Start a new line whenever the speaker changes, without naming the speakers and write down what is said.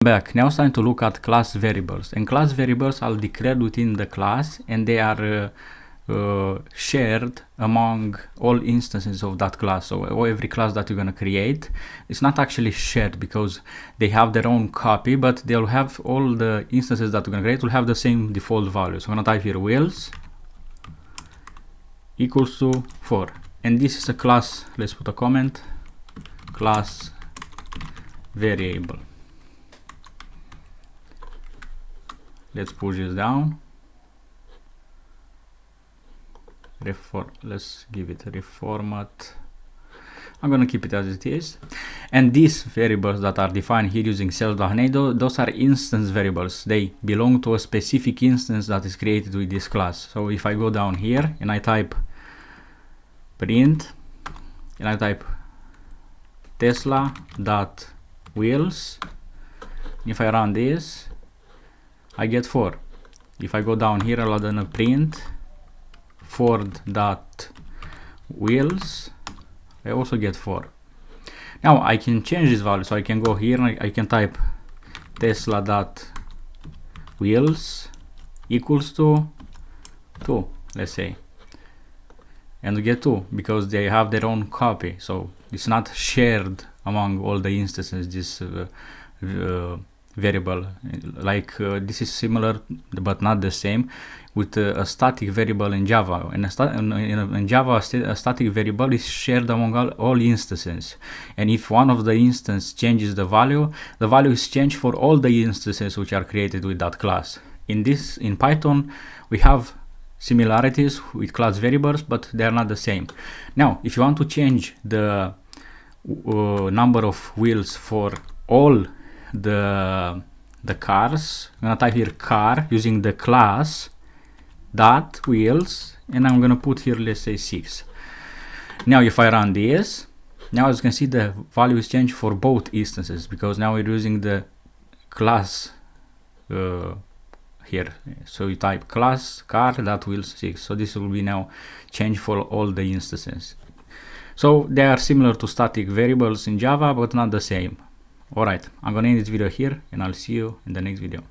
Back. Now it's time to look at class variables, and class variables are declared within the class, and they are shared among all instances of that class. So every class that you're going to create, it's not actually shared because they have their own copy, but they'll have all the instances that you're going to create will have the same default value. So I'm going to type here wheels equals to 4, and this is a class. Let's put a comment, class variable. Let's push this down. Let's give it a reformat. I'm gonna keep it as it is. And these variables that are defined here using self.NET, those are instance variables. They belong to a specific instance that is created with this class. So if I go down here and I type print and I type Tesla.wheels, if I run this, I get 4. If I go down here, I'll add a print Ford.wheels, I also get 4. Now I can change this value, so I can go here and I can type Tesla.wheels equals to 2, let's say, and we get 2 because they have their own copy. So it's not shared among all the instances, this variable. This is similar but not the same with a static variable in Java. In Java, a static variable is shared among all instances, and if one of the instances changes the value is changed for all the instances which are created with that class. In Python we have similarities with class variables, but they are not the same. Now if you want to change the number of wheels for all the cars, I'm gonna type here car using the class dot wheels, and I'm gonna put here, let's say 6. Now if I run this, now as you can see the value is changed for both instances because now we're using the class here. So you type class car dot wheels 6, so this will be now changed for all the instances. So they are similar to static variables in Java but not the same. Alright, I'm gonna end this video here and I'll see you in the next video.